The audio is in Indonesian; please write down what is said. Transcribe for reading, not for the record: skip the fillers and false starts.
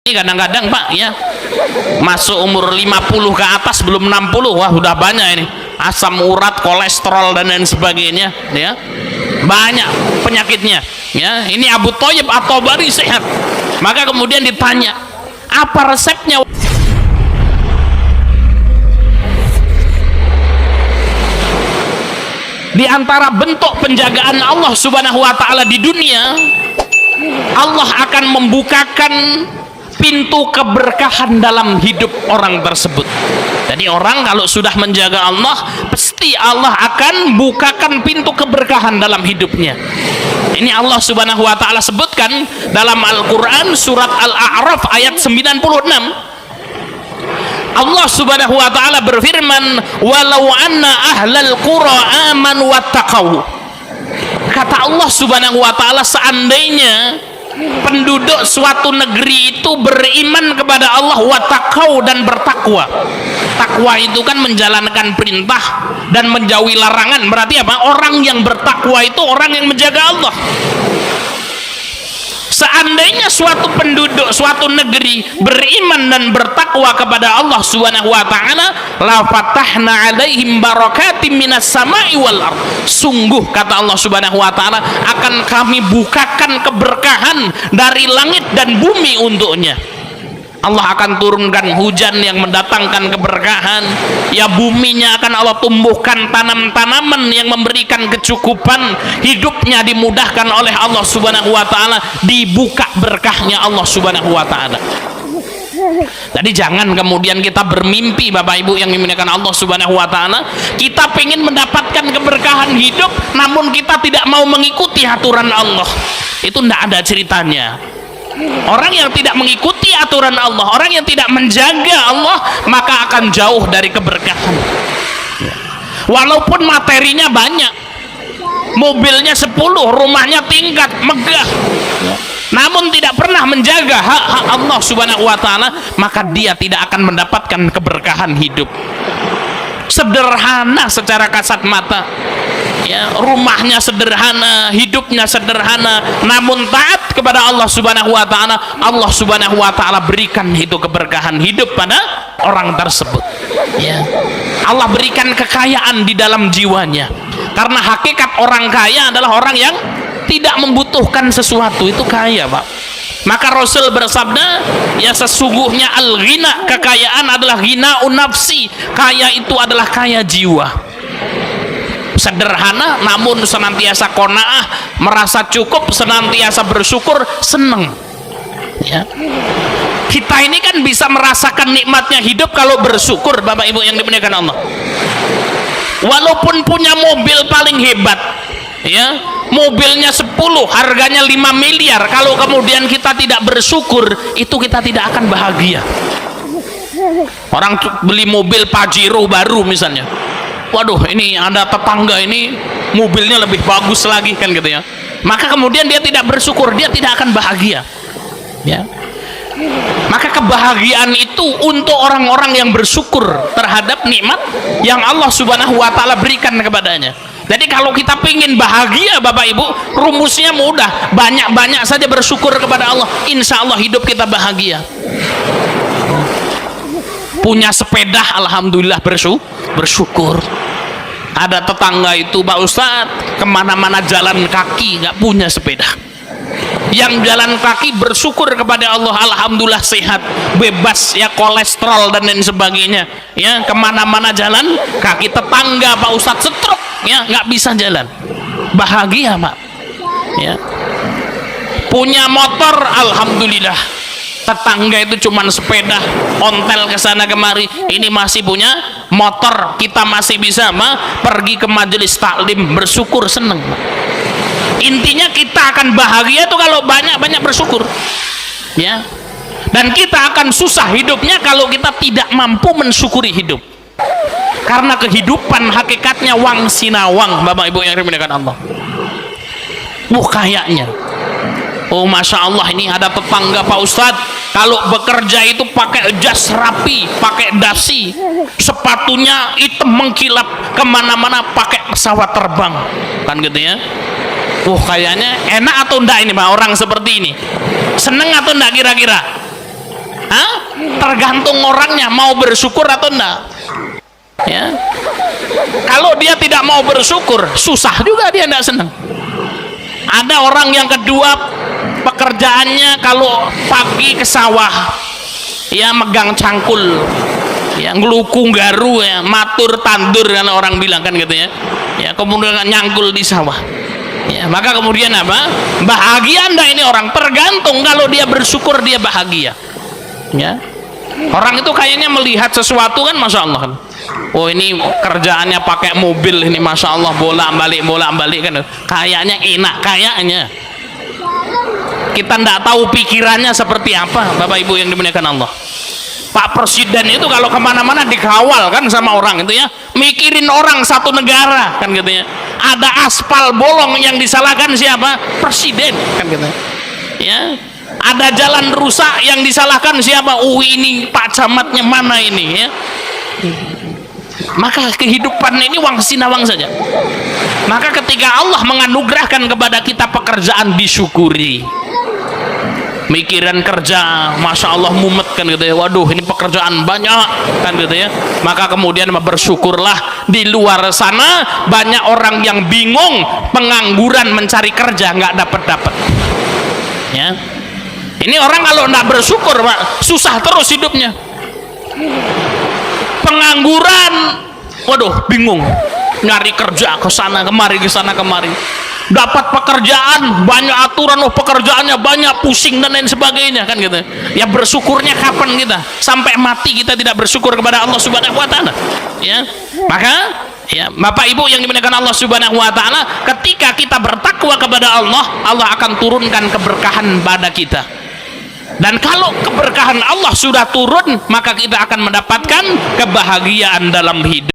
Ini kadang-kadang Pak ya, masuk umur 50 ke atas belum 60, wah udah banyak ini asam urat, kolesterol dan lain sebagainya ya, banyak penyakitnya ya. Ini Abu Thayyib At-Tabari sehat, maka kemudian ditanya apa resepnya. Di antara bentuk penjagaan Allah Subhanahu wa taala di dunia, Allah akan membukakan pintu keberkahan dalam hidup orang tersebut. Jadi orang kalau sudah menjaga Allah, pasti Allah akan bukakan pintu keberkahan dalam hidupnya. Ini Allah Subhanahu wa taala sebutkan dalam Al-Qur'an surat Al-A'raf ayat 96. Allah Subhanahu wa taala berfirman, "Walau anna ahlal qura amanu wattaqau." Kata Allah Subhanahu wa taala, seandainya penduduk suatu negeri itu beriman kepada Allah, wattaqau, dan bertakwa. Takwa itu kan menjalankan perintah dan menjauhi larangan. Berarti apa? Orang yang bertakwa itu orang yang menjaga Allah. Seandainya suatu penduduk suatu negeri beriman dan bertakwa kepada Allah Subhanahu wa taala, la fatahna alaihim barakatim minas sama'i wal ard. Sungguh kata Allah Subhanahu wa taala, akan kami bukakan keberkahan dari langit dan bumi untuknya. Allah akan turunkan hujan yang mendatangkan keberkahan ya, buminya akan Allah tumbuhkan tanam-tanaman yang memberikan kecukupan, hidupnya dimudahkan oleh Allah Subhanahu wa taala, dibuka berkahnya Allah Subhanahu wa taala. Jadi jangan kemudian kita bermimpi Bapak Ibu yang dimuliakan Allah Subhanahu wa taala, kita pengen mendapatkan keberkahan hidup namun kita tidak mau mengikuti aturan Allah. Itu tidak ada ceritanya. Orang yang tidak mengikuti aturan Allah, orang yang tidak menjaga Allah, maka akan jauh dari keberkahan. Walaupun materinya banyak, mobilnya 10, rumahnya tingkat, megah, namun tidak pernah menjaga hak-hak Allah Subhanahu wa taala, maka dia tidak akan mendapatkan keberkahan hidup. Sederhana secara kasat mata ya, rumahnya sederhana, hidupnya sederhana, namun taat kepada Allah Subhanahu wa taala, Allah Subhanahu wa taala berikan itu keberkahan hidup pada orang tersebut ya. Allah berikan kekayaan di dalam jiwanya, karena hakikat orang kaya adalah orang yang tidak membutuhkan sesuatu, itu kaya Pak. Maka Rasul bersabda, ya sesungguhnya al-ghina, kekayaan adalah ghinaun nafsi, kaya itu adalah kaya jiwa. Sederhana namun senantiasa qanaah, merasa cukup, senantiasa bersyukur, senang ya. Kita ini kan bisa merasakan nikmatnya hidup kalau bersyukur Bapak Ibu yang dimuliakan Allah. Walaupun punya mobil paling hebat ya, mobilnya 10, harganya 5 miliar, kalau kemudian kita tidak bersyukur, itu kita tidak akan bahagia. Orang beli mobil Pajero baru misalnya, waduh ini ada tetangga ini mobilnya lebih bagus lagi kan gitu ya, maka kemudian dia tidak bersyukur, dia tidak akan bahagia ya. Maka kebahagiaan itu untuk orang-orang yang bersyukur terhadap nikmat yang Allah Subhanahu wa taala berikan kepadanya. Jadi kalau kita ingin bahagia Bapak Ibu, rumusnya mudah, banyak-banyak saja bersyukur kepada Allah, insya Allah hidup kita bahagia. Punya sepeda, alhamdulillah bersyukur. Ada tetangga itu Pak Ustadz kemana-mana jalan kaki, nggak punya sepeda. Yang jalan kaki bersyukur kepada Allah, alhamdulillah sehat, bebas ya kolesterol dan lain sebagainya ya, kemana-mana jalan kaki. Tetangga Pak Ustadz stroke ya, nggak bisa jalan, bahagia Pak ya. Punya motor, alhamdulillah. Tetangga itu cuman sepeda, ontel ke sana kemari, ini masih punya motor, kita masih bisa pergi ke majelis taklim, bersyukur, seneng. Intinya kita akan bahagia tuh kalau banyak-banyak bersyukur ya. Dan kita akan susah hidupnya kalau kita tidak mampu mensyukuri hidup, karena kehidupan hakikatnya wang sinawang Bapak Ibu yang dimuliakan Allah. Kayaknya oh Masya Allah, ini ada tetangga Pak Ustadz kalau bekerja itu pakai jas rapi, pakai dasi, sepatunya hitam mengkilap, kemana-mana pakai pesawat terbang kan gitu ya. Kayaknya enak atau enggak ini Pak orang seperti ini? Seneng atau enggak kira-kira? Tergantung orangnya mau bersyukur atau enggak. Ya, kalau dia tidak mau bersyukur, susah juga dia enggak senang. Ada orang yang kedua, pekerjaannya kalau pagi ke sawah, ya megang cangkul, ya ngelukung garu, ya matur tandur kan orang bilang kan gitu ya. Ya kemudian nyangkul di sawah. Ya, maka kemudian apa? Bahagia anda ini orang, tergantung. Kalau dia bersyukur dia bahagia. Ya, orang itu kayaknya melihat sesuatu kan, masya Allah kan. Oh ini kerjaannya pakai mobil ini, masya Allah, bolak balik kan. Kayaknya enak, kayaknya. Kita tidak tahu pikirannya seperti apa, Bapak Ibu yang dimuliakan Allah. Pak Presiden itu kalau kemana-mana dikawal kan sama orang itu ya, mikirin orang satu negara kan gitu ya. Ada aspal bolong yang disalahkan siapa? Presiden kan gitu ya. Ada jalan rusak yang disalahkan siapa? Ini Pak Camatnya mana ini ya. Maka kehidupan ini wang sinawang saja. Maka ketika Allah menganugerahkan kepada kita pekerjaan, disyukuri. Mikiran kerja, masya Allah mumet kan gitu ya, waduh ini pekerjaan banyak kan gitu ya. Maka kemudian bersyukurlah. Di luar sana banyak orang yang bingung, pengangguran mencari kerja nggak dapat ya. Ini orang kalau nggak bersyukur Pak, susah terus hidupnya. Pengangguran, waduh bingung nyari kerja, ke sana kemari, dapat pekerjaan banyak aturan, pekerjaannya banyak, pusing dan lain sebagainya kan gitu ya. Bersyukurnya kapan kita? Sampai mati kita tidak bersyukur kepada Allah Subhanahu wa taala ya. Maka ya Bapak Ibu yang dimuliakan Allah Subhanahu wa taala, ketika kita bertakwa kepada Allah, Allah akan turunkan keberkahan pada kita. Dan kalau keberkahan Allah sudah turun, maka kita akan mendapatkan kebahagiaan dalam hidup.